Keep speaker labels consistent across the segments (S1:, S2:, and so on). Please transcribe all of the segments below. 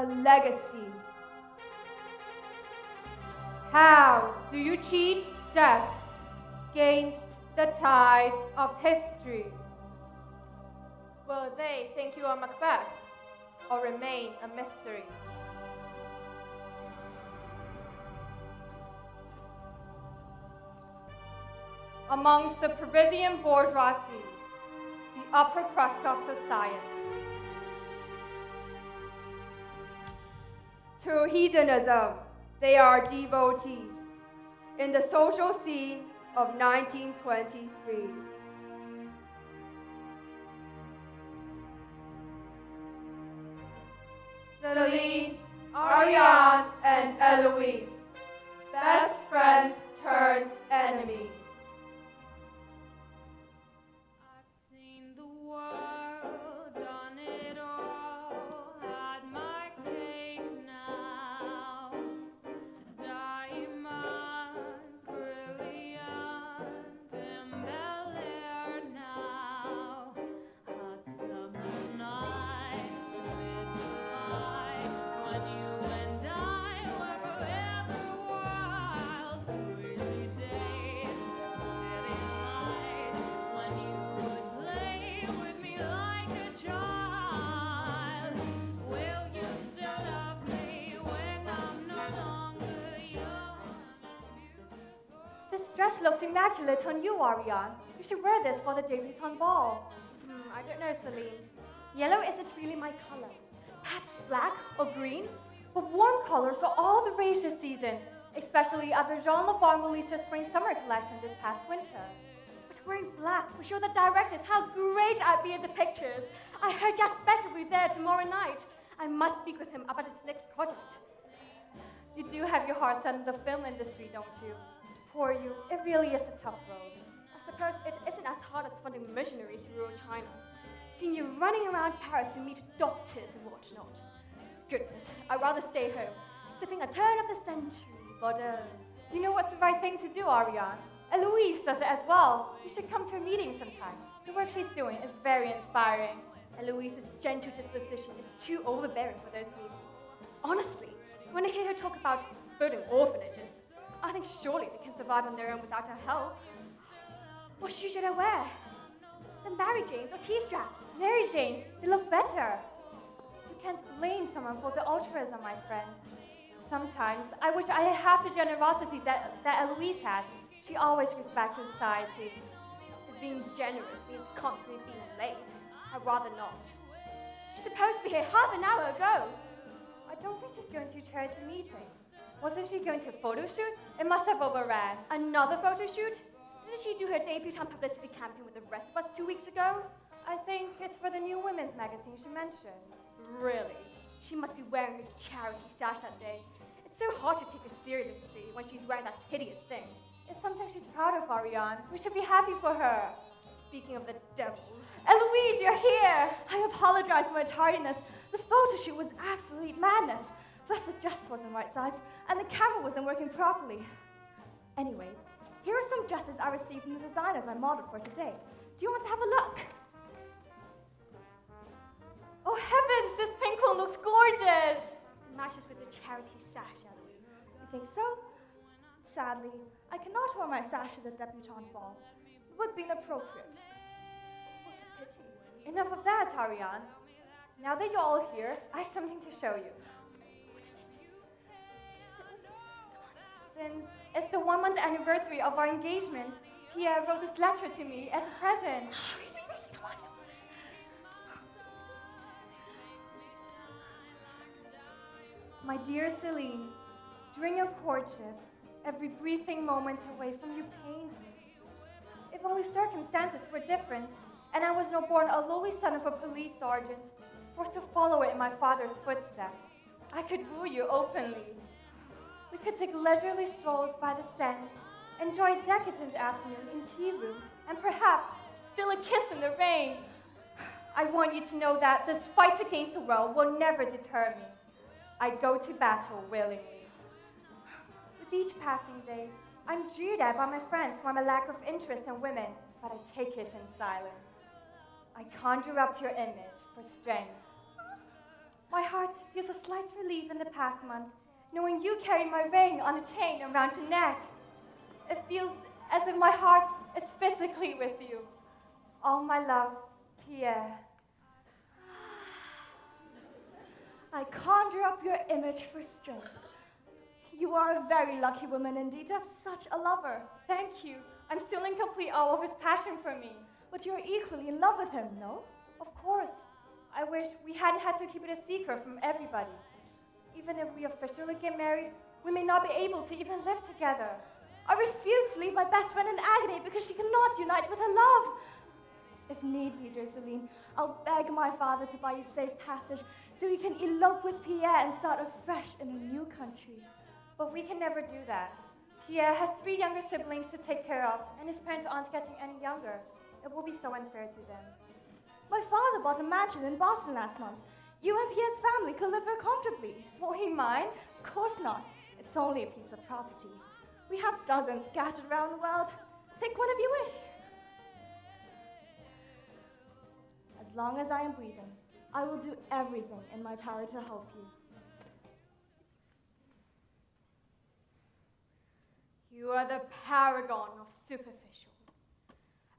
S1: a legacy. How do you cheat death against the tide of history? Will they think you are Macbeth, or remain a mystery? Amongst the Parisian bourgeoisie, the upper crust of society, to hedonism, they are devotees in the social scene of 1923. Celine, Ariane, and Eloise, best friends turned enemies.
S2: I've seen the world, done it all, had my cake now. Diamonds, brilliant, embellish now. Hot summer nights with the light, when you and I were forever wild. Crazy days, city light, when you would play with me like a child. Will you still love me when I'm no longer young and beautiful?
S3: This dress looks immaculate on you, Ariane. You should wear this for the debutante ball. I don't know, Celine. Yellow isn't really my color. Perhaps black or green? But warm colors are all the rage this season, especially after Jean Lafon released her spring-summer collection this past winter. But wearing black will show the directors how great I'd be in the pictures. I heard Jack Becker will be there tomorrow night. I must speak with him about his next project. You do have your heart set in the film industry, don't you? Poor you, it really is a tough road. I suppose it isn't as hard as funding missionaries to rural China. Seeing you running around Paris to meet doctors and whatnot. Goodness, I'd rather stay home, sipping a turn of the century, but you know what's the right thing to do, Ariane? Eloise does it as well. You should come to her meeting sometime. The work she's doing is very inspiring. Eloise's gentle disposition is too overbearing for those meetings. Honestly, when I hear her talk about building orphanages, I think surely they can survive on their own without her help. What shoes should I wear? The Mary Janes or T-straps?
S1: Mary Janes, they look better. You can't blame someone for the altruism, my friend. Sometimes I wish I had the generosity that Eloise has. She always gives back to society. If being generous means constantly being late, I'd rather not. She's supposed to be here half an hour ago. I don't think she's going to a charity meeting. Wasn't she going to a photo shoot? It must have overran. Another photo shoot? Didn't she do her debutante publicity campaign with the rest of us 2 weeks ago? I think it's for the new women's magazine she mentioned. Really? She must be wearing her charity sash that day. It's so hard to take her seriously when she's wearing that hideous thing. It's something she's proud of, Ariane. We should be happy for her. Speaking of the devil. Eloise, you're here! I apologize for my tardiness. The photo shoot was absolute madness. Plus the dress wasn't the right size, and the camera wasn't working properly. Anyways, here are some dresses I received from the designers I modeled for today. Do you want to have a look? Oh heavens, this pink one looks gorgeous! It matches with the charity sash, Eloise. You think so? Sadly, I cannot wear my sash to the debutante ball. It would be inappropriate. What a pity. Enough of that, Ariane. Now that you're all here, I have something to show you. Since it's the 1 month anniversary of our engagement, Pierre wrote this letter to me as a present. My dear Celine, during your courtship, every breathing moment away from you pains me. If only circumstances were different, and I was not born a lowly son of a police sergeant, forced to follow in my father's footsteps, I could woo you openly. We could take leisurely strolls by the Seine, enjoy a decadent afternoon in tea rooms, and perhaps steal a kiss in the rain. I want you to know that this fight against the world will never deter me. I go to battle willingly. With each passing day, I'm jeered at by my friends for my lack of interest in women, but I take it in silence. I conjure up your image for strength. My heart feels a slight relief in the past month, knowing you carry my ring on a chain around your neck. It feels as if my heart is physically with you. All my love, Pierre.
S3: I conjure up your image for strength. You are a very lucky woman indeed to have such a lover.
S1: Thank you. I'm still in complete awe of his passion for me.
S3: But you're equally in love with him, no?
S1: Of course. I wish we hadn't had to keep it a secret from everybody. Even if we officially get married, we may not be able to even live together.
S3: I refuse to leave my best friend in agony because she cannot unite with her love. If need be, dear Celine, I'll beg my father to buy you safe passage so we can elope with Pierre and start afresh in a new country.
S1: But we can never do that. Pierre has 3 younger siblings to take care of, and his parents aren't getting any younger. It will be so unfair to them.
S3: My father bought a mansion in Boston last month. You and Pierre's family could live there comfortably.
S1: Will he mind?
S3: Of course not. It's only a piece of property. We have dozens scattered around the world. Pick one if you wish. As long as I am breathing, I will do everything in my power to help you.
S1: You are the paragon of superficial,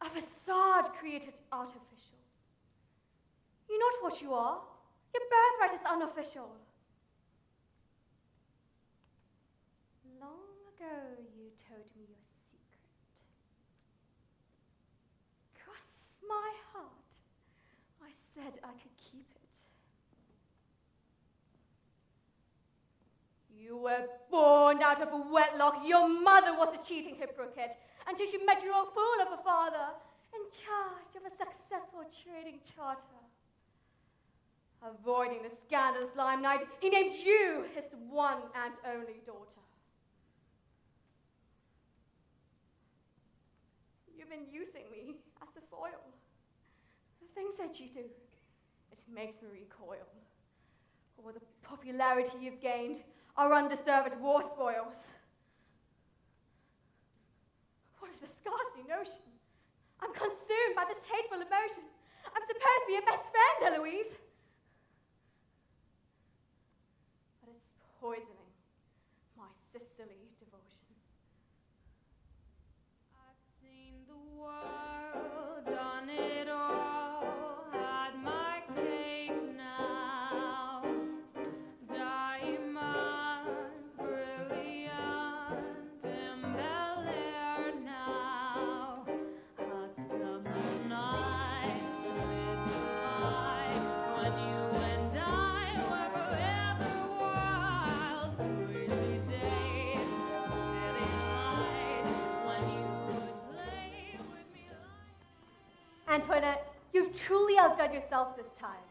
S1: a facade created artificial. You're not what you are. Your birthright is unofficial. Long ago, you told me your secret. Cross my heart. I said I could keep it. You were born out of a wedlock. Your mother was a cheating hypocrite until she met your fool of a father in charge of a successful trading charter. Avoiding the scandalous limelight, he named you his one and only daughter. You've been using me as a foil. The things that you do, it makes me recoil. All the popularity you've gained are undeserved war spoils. What is this ghastly notion? I'm consumed by this hateful emotion. I'm supposed to be your best friend, Eloise. But it's poisoning my sisterly devotion.
S2: I've seen the world, done it all, had my cake now. Diamonds brilliant, embellish now. Hot summer nights with light, when you and I were forever wild. Crazy days, city light, when you would play with me like.
S3: Antoinette, you've truly outdone yourself this time.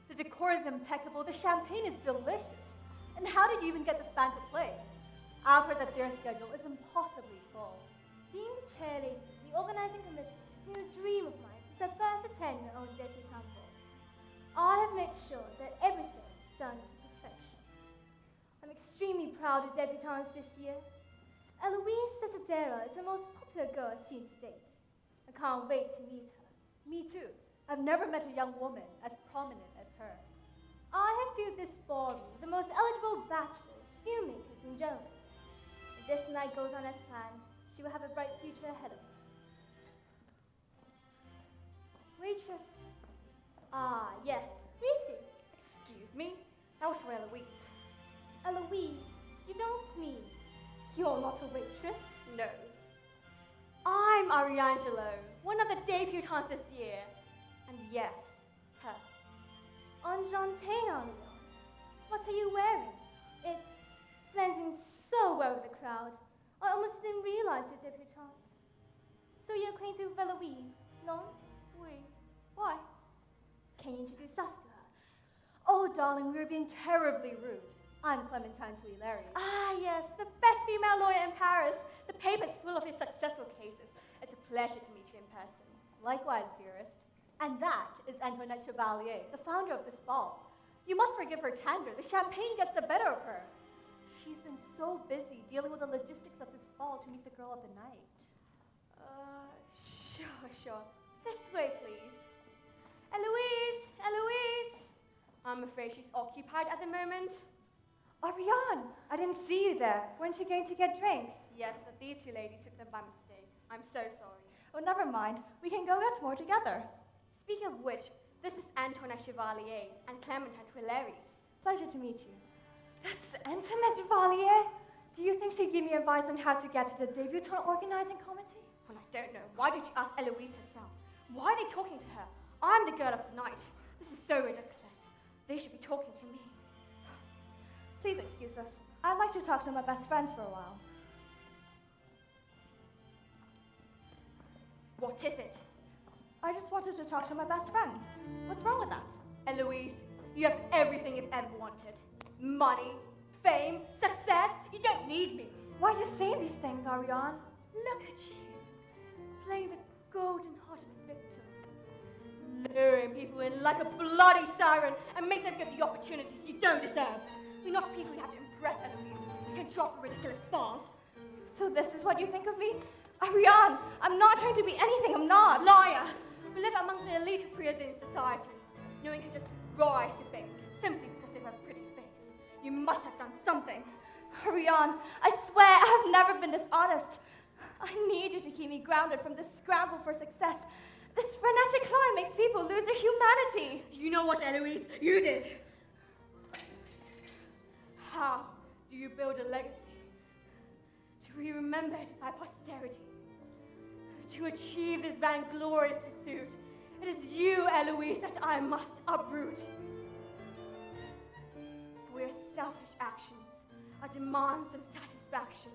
S3: The decor is impeccable, the champagne is delicious. And how did you even get this band to play? I've heard that their schedule is impossibly full.
S4: Being the chairlady of the organizing committee has been a dream of mine since I first attended my own debutante ball. I have made sure that everything is done to perfection. I'm extremely proud of debutantes this year. Eloise Desidera is the most popular girl I've seen to date. I can't wait to meet her.
S3: Me too. I've never met a young woman as prominent as her.
S4: I have filled this ballroom with the most eligible bachelors, filmmakers, and journalists. If this night goes on as planned, she will have a bright future ahead of her. Waitress. Ah, yes, Ruthie.
S1: Excuse me? That was for Eloise.
S4: Eloise, you don't mean you're not a waitress?
S1: No. I'm Ariane Jaloux, one of the debutantes this year. And yes, her.
S4: Enchanté, Ariane. What are you wearing? It blends in so well with the crowd. I almost didn't realize you're debutante. So you're acquainted with Eloise, no?
S1: Oui. Why?
S4: Can you introduce us to her?
S3: Oh, darling, we were being terribly rude. I'm Clementine Tuileries.
S1: Ah, yes, the best female lawyer in Paris. The paper's full of his successful cases. It's a pleasure to meet you in person.
S3: Likewise, dearest. And that is Antoinette Chevalier, the founder of this ball. You must forgive her candor. The champagne gets the better of her. She's been so busy dealing with the logistics of this ball to meet the girl of the night.
S1: Sure. This way, please. Eloise!
S3: I'm afraid she's occupied at the moment.
S1: Ariane, I didn't see you there. Weren't you going to get drinks?
S3: Yes, but these two ladies took them by mistake. I'm so sorry.
S5: Oh, never mind. We can go get more together.
S3: Speaking of which, this is Antoinette Chevalier and Clementine Tuileries.
S5: Pleasure to meet you.
S1: That's Antoinette Chevalier. Do you think she'd give me advice on how to get to the debutante organizing committee?
S3: Well, I don't know. Why did you ask Eloise herself? Why are they talking to her? I'm the girl of the night. This is so ridiculous. They should be talking to me.
S5: Please excuse us. I'd like to talk to my best friends for a while.
S3: What is it?
S5: I just wanted to talk to my best friends. What's wrong with that?
S3: Eloise, you have everything you've ever wanted. Money, fame, success. You don't need me.
S1: Why are you saying these things, Ariane?
S3: Look at you, playing the golden-hearted victim. Luring people in like a bloody siren and make them get the opportunities you don't deserve. We're not people you have to impress, Eloise. You can drop a ridiculous farce.
S5: So this is what you think of me? Ariane, I'm not trying to be anything I'm not.
S3: Liar! We live among the elite of Parisian society. No one can just rise to fame simply because they have a pretty face. You must have done something.
S5: Ariane, I swear I have never been dishonest. I need you to keep me grounded from this scramble for success. This frenetic climb makes people lose their humanity.
S3: You know what, Eloise? You did. How do you build a legacy? To be remembered by posterity? To achieve this vainglorious pursuit, it is you, Eloise, that I must uproot. For your selfish actions, I demand some satisfaction.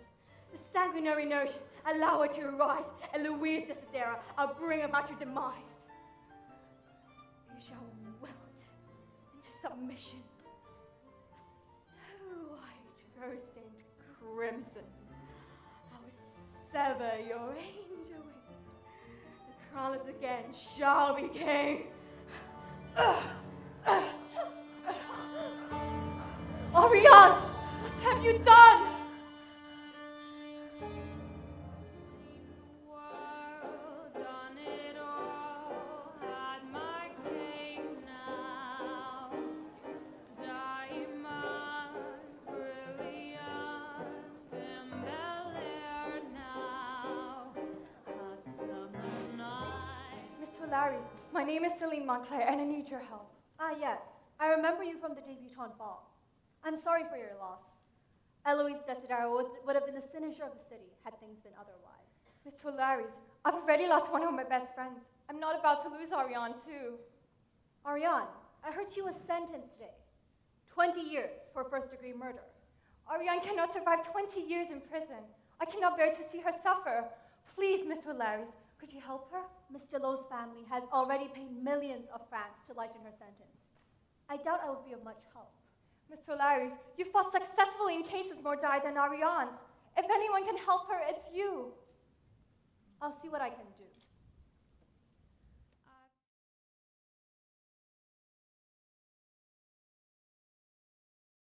S3: The sanguinary notion, allow it to arise. Eloise Desidera, I'll bring about your demise. You shall wilt into submission. A snow-white rose-stained crimson. I will sever your angel wings. The crownless again shall be king.
S1: Ariane, what have you done? My name is Celine Montclaire, and I need your help.
S5: Ah, yes. I remember you from the debutante ball. I'm sorry for your loss. Eloise Desidera would have been the signature of the city had things been otherwise.
S1: Miss Tuileries, I've already lost one of my best friends. I'm not about to lose Ariane, too.
S5: Ariane, I heard she was sentenced today. 20 years for first-degree murder.
S1: Ariane cannot survive 20 years in prison. I cannot bear to see her suffer. Please, Miss Tuileries, could you help her?
S5: Miss Jaloux's family has already paid millions of francs to lighten her sentence. I doubt I will be of much help.
S1: Miss Tuileries, you fought successfully in cases more dire than Ariane's. If anyone can help her, it's you.
S5: I'll see what I can do.